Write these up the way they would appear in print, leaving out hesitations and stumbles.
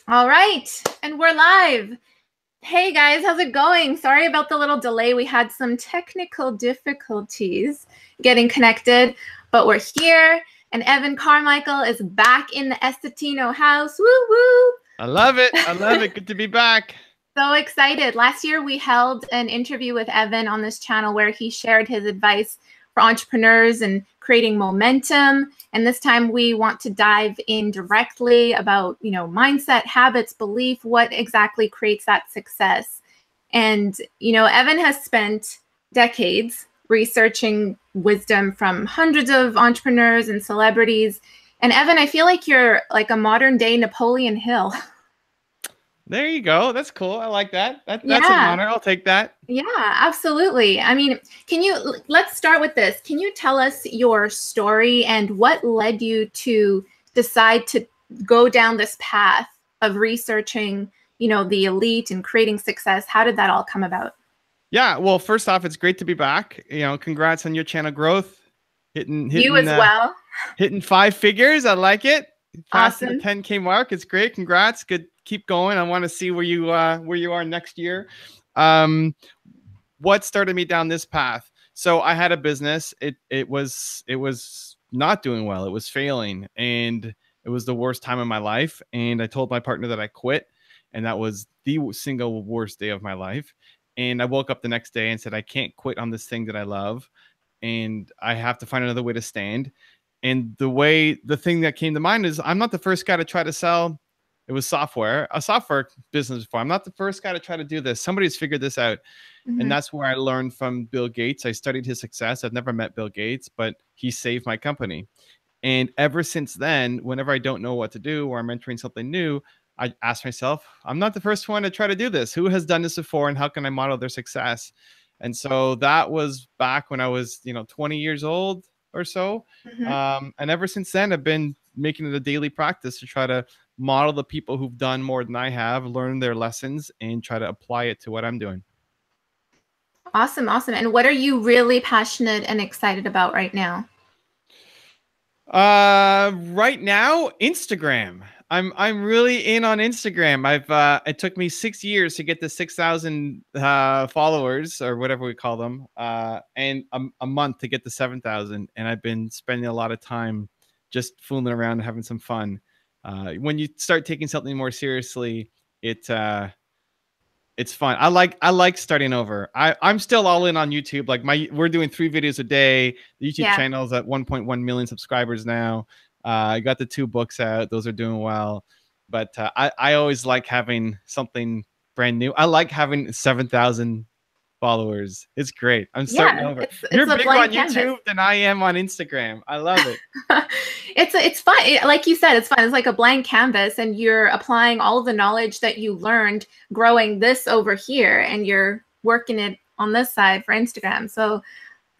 All right, and we're live. Hey guys, how's it going? Sorry about the little delay. We had some technical difficulties getting connected, but we're here, and Evan Carmichael is back in the Estetino house. Woo woo! I love it. I love it. Good to be back. So excited. Last year, we held an interview with Evan on this channel where he shared his advice for entrepreneurs and creating momentum. And this time we want to dive in directly about, mindset, habits, belief, what exactly creates that success. And, Evan has spent decades researching wisdom from hundreds of entrepreneurs and celebrities. And Evan, I feel like you're like a modern day Napoleon Hill. There you go. That's cool. I like that. That's an Yeah. honor. I'll take that. Yeah, absolutely. I mean, let's start with this. Can you tell us your story and what led you to decide to go down this path of researching, the elite and creating success? How did that all come about? Yeah. Well, first off, it's great to be back. Congrats on your channel growth. You as well. Hitting 5 figures. I like it. Passing Awesome. the 10K mark. It's great. Congrats. Good. Keep going. I want to see where you are next year. What started me down this path? So I had a business. It was not doing well. It was failing, and it was the worst time of my life. And I told my partner that I quit, and that was the single worst day of my life. And I woke up the next day and said, I can't quit on this thing that I love, and I have to find another way to stand. And the thing that came to mind is I'm not the first guy to try to sell. It was a software business before. I'm not the first guy to try to do this. Somebody's figured this out. Mm-hmm. And that's where I learned from Bill Gates. I studied his success. I've never met Bill Gates, but he saved my company. And ever since then, whenever I don't know what to do or I'm entering something new, I ask myself, I'm not the first one to try to do this. Who has done this before, and how can I model their success? And so that was back when I was, 20 years old or so. Mm-hmm. And ever since then, I've been making it a daily practice to try to model the people who've done more than I have, learn their lessons, and try to apply it to what I'm doing. Awesome. Awesome. And what are you really passionate and excited about right now? Right now, Instagram. I'm really in on Instagram. It took me 6 years to get to 6,000 followers, or whatever we call them, and a month to get to 7,000. And I've been spending a lot of time just fooling around and having some fun. When you start taking something more seriously, it's fun. I like starting over. I'm still all in on YouTube. Like we're doing 3 videos a day. The YouTube channel is at 1.1 million subscribers now. I got the 2 books out. Those are doing well. But I always like having something brand new. I like having 7,000 followers. It's great. I'm starting over. You're bigger on YouTube than I am on Instagram. I love it. It's fun. Like you said, it's fun. It's like a blank canvas, and you're applying all the knowledge that you learned growing this over here, and you're working it on this side for Instagram. So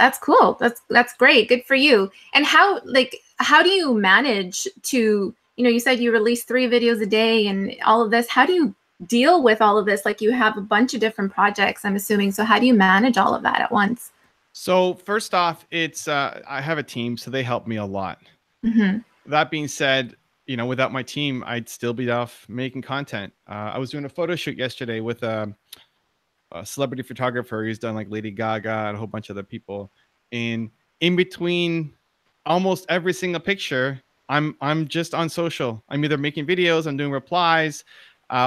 that's cool. That's great. Good for you. And how do you manage to, you said you release 3 videos a day and all of this. How do you deal with all of this? Like, you have a bunch of different projects, I'm assuming. So how do you manage all of that at once? So first off, it's I have a team, so they help me a lot. Mm-hmm. That being said, without my team, I'd still be off making content. I was doing a photo shoot yesterday with a celebrity photographer. He's done like Lady Gaga and a whole bunch of other people. And in between almost every single picture, I'm just on social. I'm either making videos, I'm doing replies.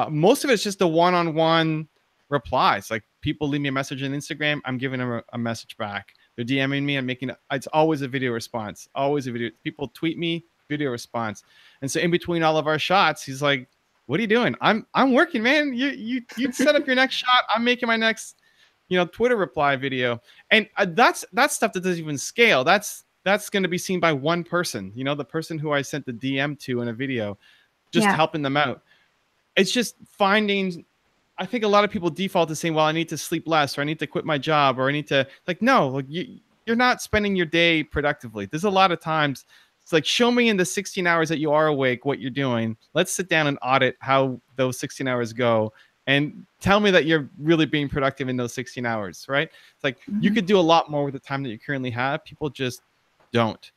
Most of it's just the one-on-one replies. Like, people leave me a message on Instagram, I'm giving them a message back. They're DMing me, it's always a video response. Always a video. People tweet me, video response. And so in between all of our shots, he's like, what are you doing? I'm working, man. You set up your next shot. I'm making my next, Twitter reply video. And that's stuff that doesn't even scale. That's going to be seen by one person, the person who I sent the DM to in a video, just helping them out. It's just finding, I think a lot of people default to saying, well, I need to sleep less, or I need to quit my job, or I need to, no, like, you're not spending your day productively. There's a lot of times it's like, show me in the 16 hours that you are awake what you're doing. Let's sit down and audit how those 16 hours go, and tell me that you're really being productive in those 16 hours, right? It's like, you could do a lot more with the time that you currently have. People just don't.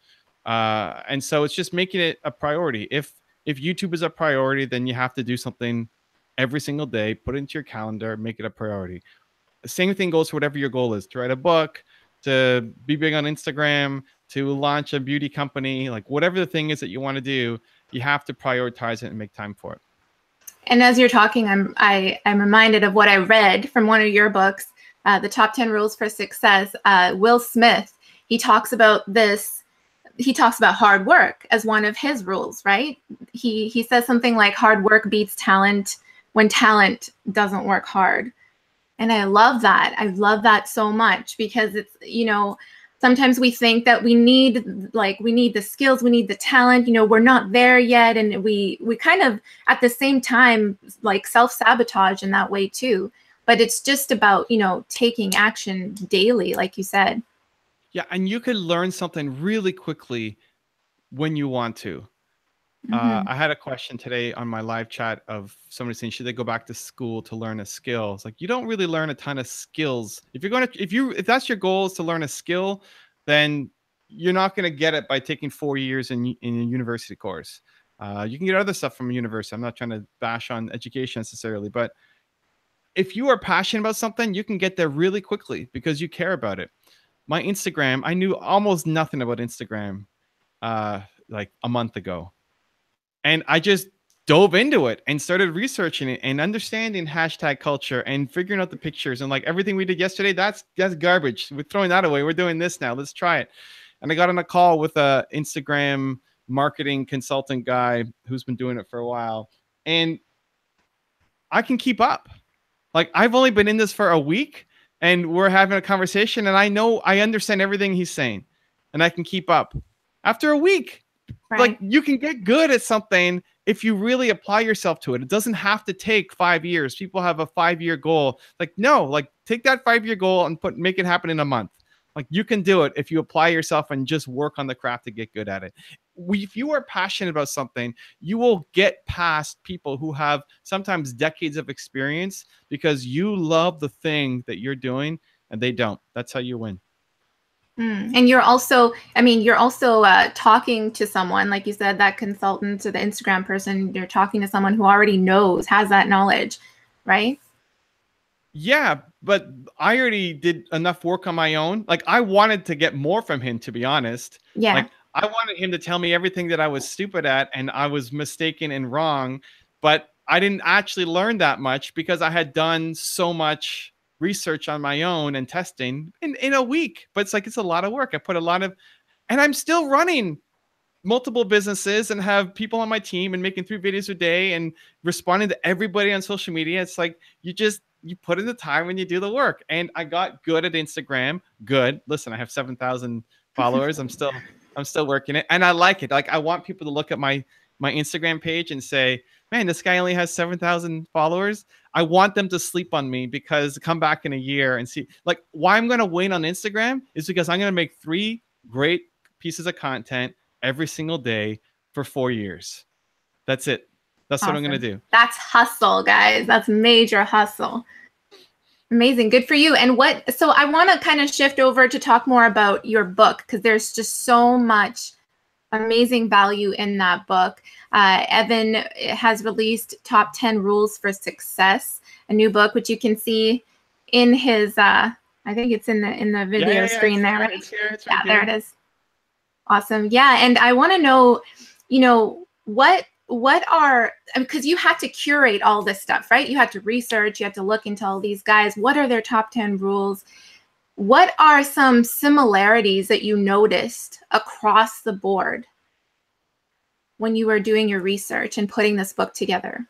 And so it's just making it a priority. If If YouTube is a priority, then you have to do something every single day, put it into your calendar, make it a priority. The same thing goes for whatever your goal is, to write a book, to be big on Instagram, to launch a beauty company, like whatever the thing is that you want to do, you have to prioritize it and make time for it. And as you're talking, I'm reminded of what I read from one of your books, The Top 10 Rules for Success. Will Smith, he talks about this. He talks about hard work as one of his rules, right? He says something like hard work beats talent when talent doesn't work hard. And I love that. I love that so much, because it's, sometimes we think that we need the skills, we need the talent, we're not there yet. And we kind of at the same time, like self-sabotage in that way too. But it's just about, taking action daily, like you said. Yeah. And you could learn something really quickly when you want to. I had a question today on my live chat of somebody saying, should they go back to school to learn a skill? It's like, you don't really learn a ton of skills. If that's your goal, is to learn a skill, then you're not going to get it by taking 4 years in a university course. You can get other stuff from a university. I'm not trying to bash on education necessarily, but if you are passionate about something, you can get there really quickly because you care about it. My Instagram, I knew almost nothing about Instagram like a month ago. And I just dove into it and started researching it and understanding hashtag culture and figuring out the pictures, and like everything we did yesterday, that's garbage. We're throwing that away. We're doing this now. Let's try it. And I got on a call with a Instagram marketing consultant guy who's been doing it for a while, and I can keep up. Like, I've only been in this for a week and we're having a conversation, and I understand everything he's saying, and I can keep up after a week. Right. Like, you can get good at something if you really apply yourself to it. It doesn't have to take 5 years. People have a 5-year goal. Like, no, like take that 5-year goal and make it happen in a month. Like, you can do it if you apply yourself and just work on the craft to get good at it. If you are passionate about something, you will get past people who have sometimes decades of experience because you love the thing that you're doing and they don't. That's how you win. And you're also talking to someone, like you said, that consultant or the Instagram person, you're talking to someone who already has that knowledge, right? Yeah, but I already did enough work on my own. Like, I wanted to get more from him, to be honest. Yeah. Like, I wanted him to tell me everything that I was stupid at and I was mistaken and wrong, but I didn't actually learn that much because I had done so much research on my own and testing in a week. But it's like, it's a lot of work. I put and I'm still running multiple businesses and have people on my team and making 3 videos a day and responding to everybody on social media. It's like, you put in the time when you do the work. And I got good at Instagram. Good. Listen, I have 7,000 followers. I'm still working it. And I like it. Like, I want people to look at my Instagram page and say, man, this guy only has 7,000 followers. I want them to sleep on me, because come back in a year and see, like, why I'm going to win on Instagram is because I'm going to make 3 great pieces of content every single day for 4 years. That's it. That's awesome. What I'm going to do. That's hustle, guys. That's major hustle. Amazing. Good for you. And so I want to kind of shift over to talk more about your book, because there's just so much amazing value in that book. Evan has released Top 10 Rules for Success, a new book, which you can see in his, I think it's in the video screen there, right? It's here. It's right here. There it is. Awesome. Yeah. And I want to know, what are, because you had to curate all this stuff, right? You had to research, you had to look into all these guys. What are their top 10 rules? What are some similarities that you noticed across the board when you were doing your research and putting this book together?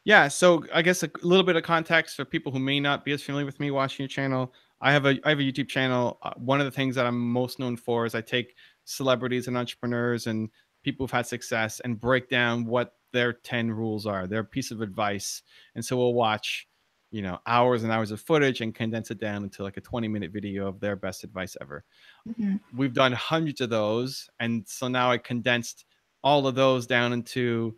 Yeah, so I guess a little bit of context for people who may not be as familiar with me watching your channel. I have a YouTube channel. One of the things that I'm most known for is I take celebrities and entrepreneurs and people who've had success and break down what their 10 rules are, their piece of advice. And so we'll watch, hours and hours of footage and condense it down into like a 20-minute video of their best advice ever. Mm-hmm. We've done hundreds of those. And so now I condensed all of those down into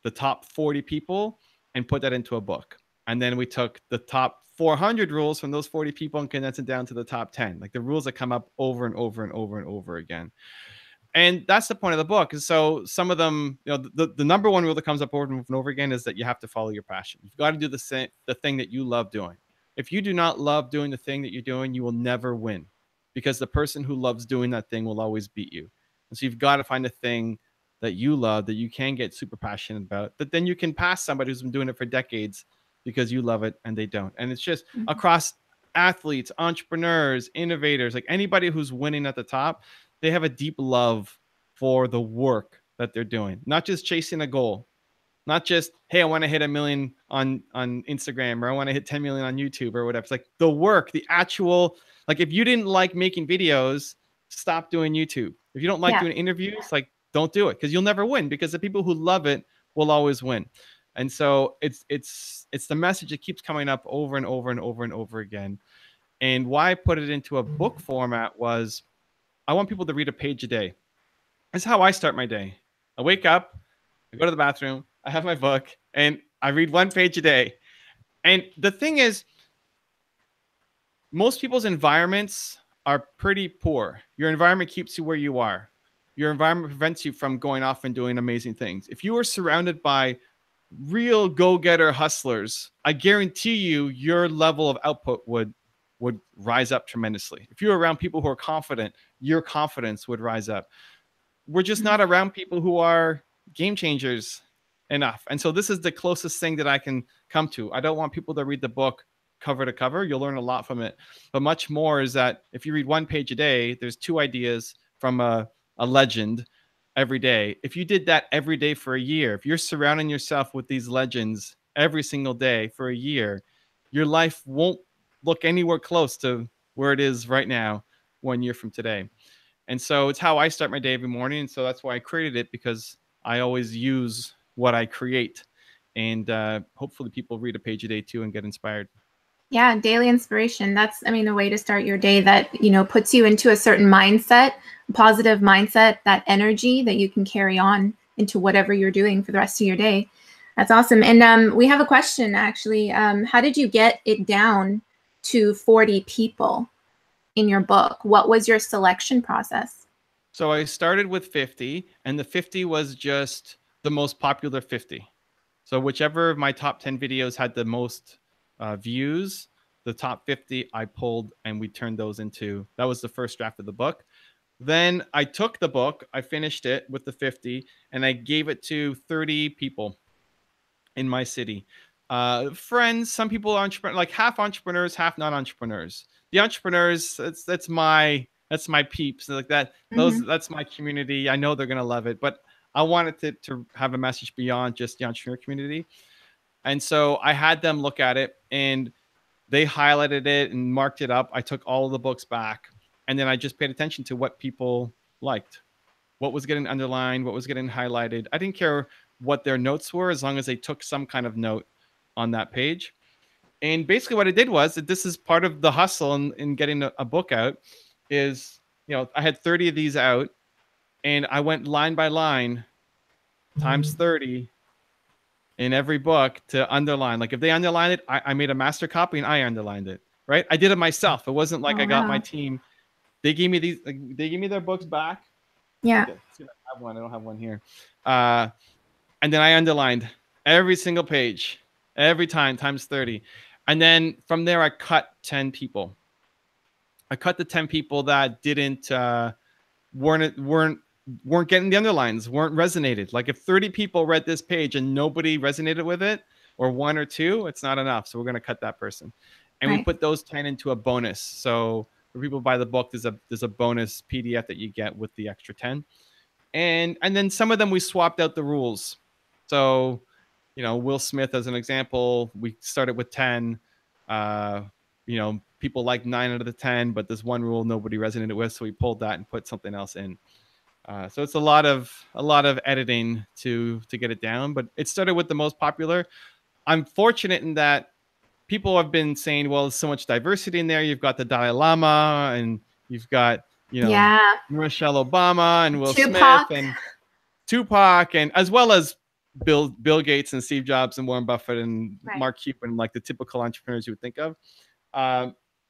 the top 40 people and put that into a book. And then we took the top 400 rules from those 40 people and condensed it down to the top 10, like the rules that come up over and over and over and over again. And that's the point of the book. And so some of them, the number one rule that comes up over and over again is that you have to follow your passion. You've got to do the thing that you love doing. If you do not love doing the thing that you're doing, you will never win, because the person who loves doing that thing will always beat you. And so you've got to find a thing that you love, that you can get super passionate about, that then you can pass somebody who's been doing it for decades because you love it and they don't. And it's just across athletes, entrepreneurs, innovators, like anybody who's winning at the top, they have a deep love for the work that they're doing, not just chasing a goal, not just, hey, I want to hit 1 million on Instagram, or I want to hit 10 million on YouTube or whatever. It's like the work, the actual, like if you didn't like making videos, stop doing YouTube. If you don't like doing interviews, like don't do it, because you'll never win, because the people who love it will always win. And so it's the message that keeps coming up over and over and over and over again. And why I put it into a book format was, I want people to read a page a day. That's how I start my day. I wake up, I go to the bathroom, I have my book, and I read 1 page a day. And the thing is, most people's environments are pretty poor. Your environment keeps you where you are. Your environment prevents you from going off and doing amazing things. If you are surrounded by real go-getter hustlers, I guarantee you your level of output would rise up tremendously. If you're around people who are confident, your confidence would rise up. We're just not around people who are game changers enough. And so this is the closest thing that I can come to. I don't want people to read the book cover to cover. You'll learn a lot from it. But much more is that if you read 1 page a day, there's 2 ideas from a legend every day. If you did that every day for a year, if you're surrounding yourself with these legends every single day for a year, your life won't look anywhere close to where it is right now 1 year from today. And so it's how I start my day every morning. And so that's why I created it, because I always use what I create. And hopefully people read a page a day too and get inspired. Yeah, daily inspiration. That's, I mean, a way to start your day that, puts you into a certain mindset, a positive mindset, that energy that you can carry on into whatever you're doing for the rest of your day. That's awesome. And we have a question, actually. How did you get it down to 40 people in your book? What was your selection process? So I started with 50, and the 50 was just the most popular 50. So whichever of my top 10 videos had the most views, the top 50 I pulled, and we turned those into, that was the first draft of the book. Then I took the book, I finished it with the 50, and I gave it to 30 people in my city. Friends, some people are entrepreneurs, like half entrepreneurs, half non-entrepreneurs. The entrepreneurs, that's my peeps, like that. That's my community. I know they're gonna love it, but I wanted to have a message beyond just the entrepreneur community. And so I had them look at it, and they highlighted it and marked it up. I took all of the books back, and then I just paid attention to what people liked, what was getting underlined, what was getting highlighted. I didn't care what their notes were, as long as they took some kind of note on that page. And basically what I did was, that this is part of the hustle in getting a book out, is, I had 30 of these out, and I went line by line times 30 in every book to underline. Like if they underlined it, I made a master copy and I underlined it, right? I did it myself. It wasn't like I got my team. They gave me these, like, they gave me their books back. Yeah. Okay, I have one. I don't have one here. And then I underlined every single page, every time, times 30. And then from there, I cut 10 people. I cut the 10 people that didn't, weren't getting the underlines, weren't resonated. Like if 30 people read this page and nobody resonated with it, or 1 or 2, it's not enough. So we're going to cut that person. And we put those 10 into a bonus. So for people who buy the book, there's a bonus PDF that you get with the extra 10. And then some of them we swapped out the rules. So, Will Smith, as an example, we started with 10. People like 9 out of the 10, but there's one rule nobody resonated with, so we pulled that and put something else in. So it's a lot of editing to get it down, but it started with the most popular. I'm fortunate in that people have been saying, well, there's so much diversity in there. You've got the Dalai Lama, and you've got, Michelle Obama and Will Smith and Tupac, and as well as Bill Gates and Steve Jobs and Warren Buffett and Mark Cuban, like the typical entrepreneurs you would think of.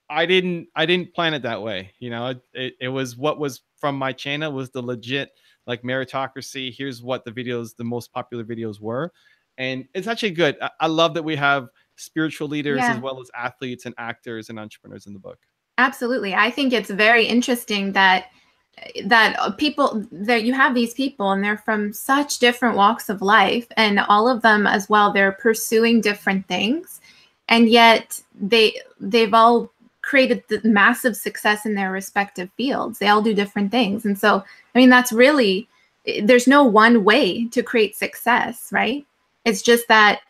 I didn't plan it that way. It was what was from my channel was the legit like meritocracy. Here's what the most popular videos were. And it's actually good. I love that we have spiritual leaders as well as athletes and actors and entrepreneurs in the book. Absolutely. I think it's very interesting that you have these people and they're from such different walks of life, and all of them as well, they're pursuing different things, and yet they've all created the massive success in their respective fields. They all do different things. And so, I mean, that's really, there's no one way to create success, right? It's just that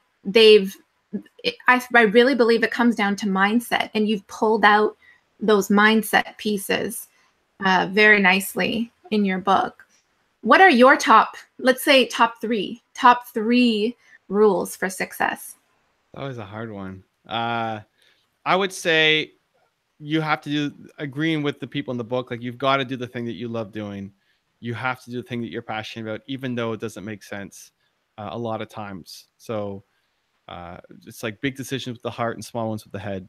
I really believe it comes down to mindset, and you've pulled out those mindset pieces very nicely in your book. What are your let's say top three rules for success? That was a hard one. I would say you have to agreeing with the people in the book, like you've got to do the thing that you love doing. You have to do the thing that you're passionate about, even though it doesn't make sense a lot of times. So it's like big decisions with the heart and small ones with the head.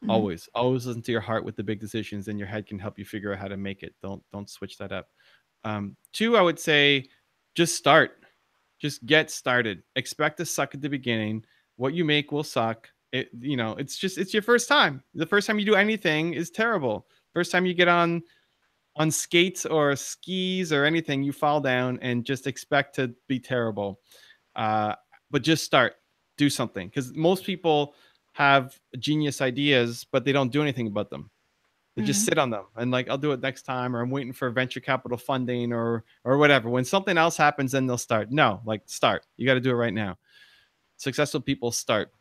Always listen to your heart with the big decisions, and your head can help you figure out how to make it. Don't switch that up. 2, I would say just start. Just get started. Expect to suck at the beginning. What you make will suck. It's your first time. The first time you do anything is terrible. First time you get on skates or skis or anything, you fall down, and just expect to be terrible. But just start. Do something, because most people have genius ideas, but they don't do anything about them. They just sit on them and like, I'll do it next time, or I'm waiting for venture capital funding or whatever. When something else happens, then they'll start. No, like start. You got to do it right now. Successful people start.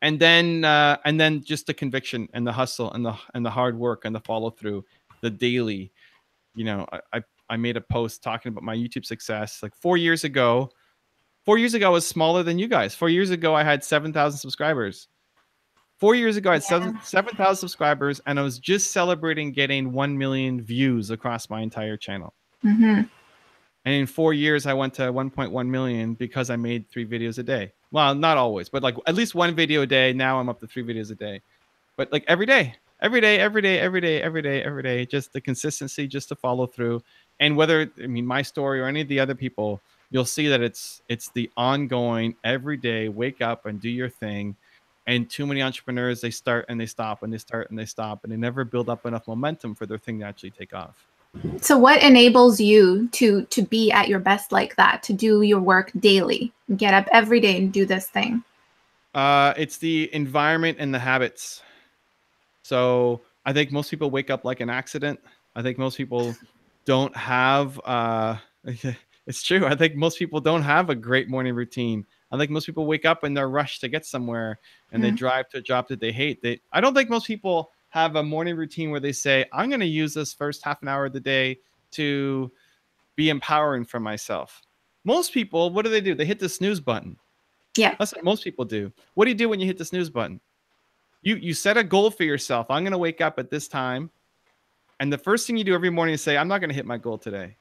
And then just the conviction and the hustle and the hard work and the follow through, the daily, I made a post talking about my YouTube success like 4 years ago. 4 years ago, I was smaller than you guys. 4 years ago, I had 7,000 subscribers. 4 years ago, I had 7,000 subscribers, and I was just celebrating getting 1 million views across my entire channel. And in 4 years, I went to 1.1 million because I made 3 videos a day. Well, not always, but like at least 1 video a day. Now I'm up to 3 videos a day. But like every day, just the consistency, just to follow through. And whether, my story or any of the other people, you'll see that it's the ongoing, everyday, wake up and do your thing. And too many entrepreneurs, they start and they stop and they start and they stop, and they never build up enough momentum for their thing to actually take off. So what enables you to be at your best like that, to do your work daily, get up every day and do this thing? It's the environment and the habits. So I think most people wake up like an accident. I think most people don't have, it's true. I think most people don't have a great morning routine. I think most people wake up and they're rushed to get somewhere, and they drive to a job that they hate. I don't think most people have a morning routine where they say, I'm going to use this first half an hour of the day to be empowering for myself. Most people, what do? They hit the snooze button. Yeah. That's what most people do. What do you do when you hit the snooze button? You set a goal for yourself. I'm going to wake up at this time. And the first thing you do every morning is say, I'm not going to hit my goal today.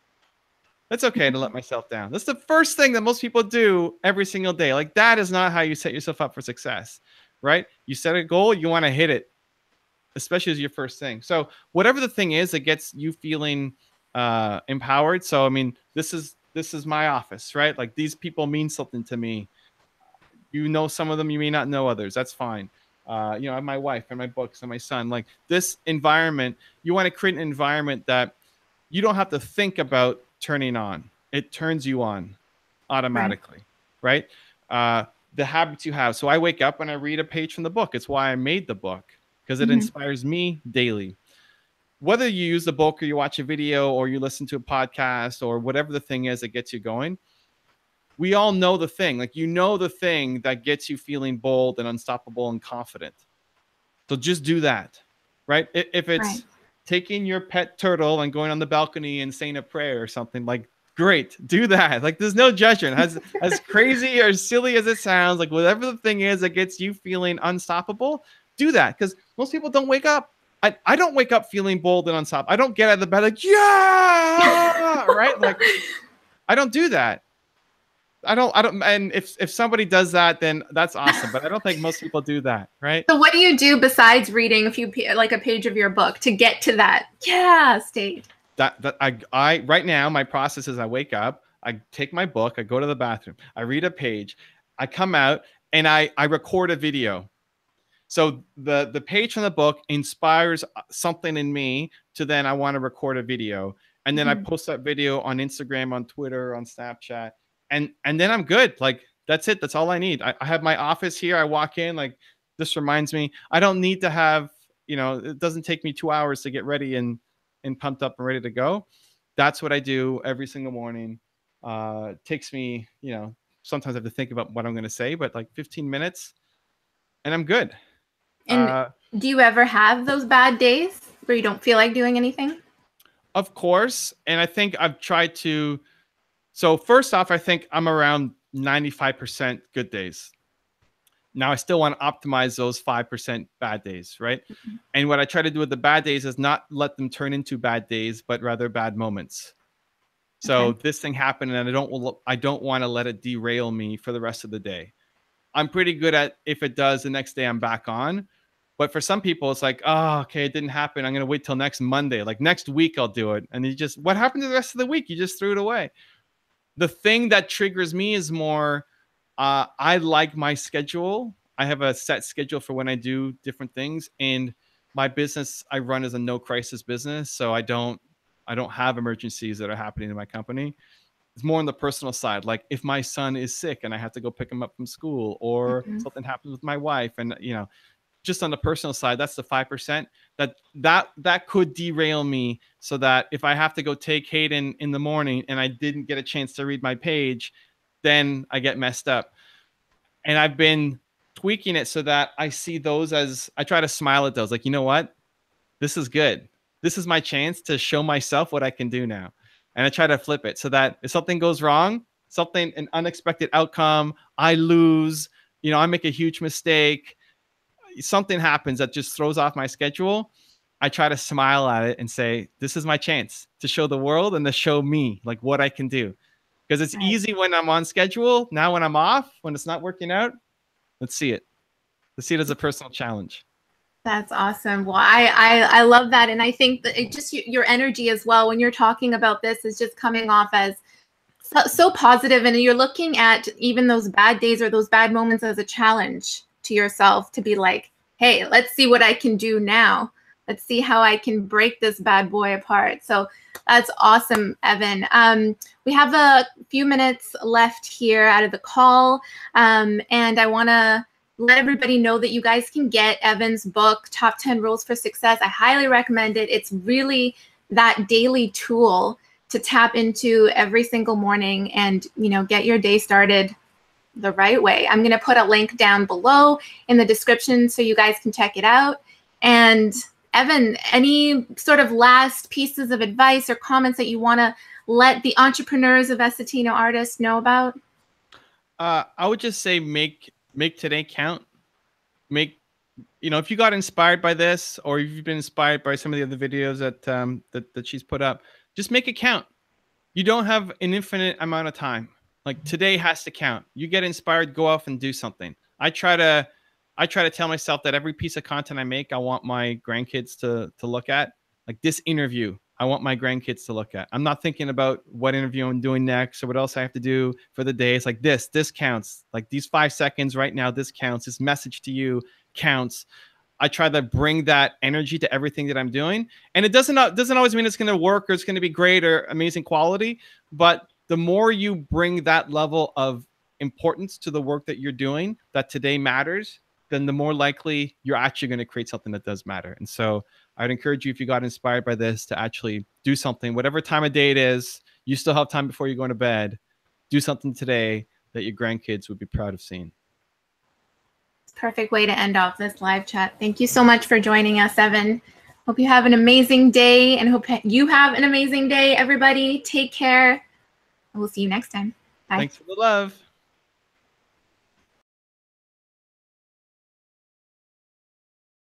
It's okay to let myself down. That's the first thing that most people do every single day. Like, that is not how you set yourself up for success, right? You set a goal, you want to hit it, especially as your first thing. So whatever the thing is that gets you feeling empowered. So, this is my office, right? Like, these people mean something to me. You know some of them, you may not know others. That's fine. I have my wife and my books and my son. Like, this environment, you want to create an environment that you don't have to think about turning on. It turns you on automatically, right? The habits you have. So I wake up and I read a page from the book. It's why I made the book, because it inspires me daily. Whether you use the book or you watch a video or you listen to a podcast or whatever the thing is that gets you going, we all know the thing. Like, the thing that gets you feeling bold and unstoppable and confident. So just do that, right? If it's taking your pet turtle and going on the balcony and saying a prayer or something, like, great, do that. Like, there's no judgment. As crazy or silly as it sounds, like, whatever the thing is that gets you feeling unstoppable, do that. Because most people don't wake up. I don't wake up feeling bold and unstoppable. I don't get out of the bed like, yeah, right? Like, I don't do that. and if somebody does that, then that's awesome. But I don't think most people do that, right? So what do you do besides reading a page of your book to get to that state? I right now, my process is I wake up, I take my book, I go to the bathroom, I read a page, I come out, and I record a video. So the page from the book inspires something in me to then I want to record a video. And then I post that video on Instagram, on Twitter, on Snapchat. And then I'm good. Like, that's it. That's all I need. I have my office here. I walk in, like, this reminds me, I don't need to have, it doesn't take me 2 hours to get ready and pumped up and ready to go. That's what I do every single morning. It takes me, sometimes I have to think about what I'm going to say, but like 15 minutes and I'm good. And do you ever have those bad days where you don't feel like doing anything? Of course. And I think I've tried to. So first off, I think I'm around 95% good days. Now I still want to optimize those 5% bad days, right? And what I try to do with the bad days is not let them turn into bad days, but rather bad moments. So this thing happened and I don't want to let it derail me for the rest of the day. I'm pretty good at, if it does, the next day I'm back on. But for some people, it's like, oh, okay, it didn't happen. I'm going to wait till next Monday. Like next week, I'll do it. And what happened to the rest of the week? You just threw it away. The thing that triggers me is more, I like my schedule. I have a set schedule for when I do different things. And my business I run as a no crisis business. So I don't have emergencies that are happening in my company. It's more on the personal side. Like if my son is sick and I have to go pick him up from school, or something happens with my wife, and just on the personal side, that's the 5% that could derail me. So that if I have to go take Hayden in the morning and I didn't get a chance to read my page, then I get messed up. And I've been tweaking it so that I see those as, I try to smile at those. Like, you know what? This is good. This is my chance to show myself what I can do now. And I try to flip it so that if something goes wrong, an unexpected outcome, I lose, I make a huge mistake, something happens that just throws off my schedule, I try to smile at it and say, this is my chance to show the world and to show me like what I can do. Because it's easy when I'm on schedule. Now when I'm off, when it's not working out, let's see it. Let's see it as a personal challenge. That's awesome. Well, I love that. And I think that it just, your energy as well, when you're talking about this, is just coming off as so positive. And you're looking at even those bad days or those bad moments as a challenge to yourself to be like, hey, let's see what I can do now. Let's see how I can break this bad boy apart. So that's awesome, Evan. We have a few minutes left here out of the call. And I want to let everybody know that you guys can get Evan's book, Top 10 Rules for Success. I highly recommend it. It's really that daily tool to tap into every single morning and, get your day started the right way. I'm going to put a link down below in the description so you guys can check it out. And Evan, any sort of last pieces of advice or comments that you want to let the entrepreneurs of Essetino Artists know about? I would just say make today count. If you got inspired by this, or if you've been inspired by some of the other videos that she's put up, just make it count. You don't have an infinite amount of time. Like today has to count. You get inspired, go off and do something. I try to tell myself that every piece of content I make, I want my grandkids to look at. Like this interview, I want my grandkids to look at. I'm not thinking about what interview I'm doing next or what else I have to do for the day. It's like this counts. Like these 5 seconds right now, this counts. This message to you counts. I try to bring that energy to everything that I'm doing. And it doesn't always mean it's going to work or it's going to be great or amazing quality. But the more you bring that level of importance to the work that you're doing, that today matters, then the more likely you're actually going to create something that does matter. And so I'd encourage you, if you got inspired by this, to actually do something, whatever time of day it is. You still have time before you go to bed. Do something today that your grandkids would be proud of seeing. Perfect way to end off this live chat. Thank you so much for joining us, Evan. Hope you have an amazing day, and hope you have an amazing day, everybody. Take care. We'll see you next time. Bye. Thanks for the love.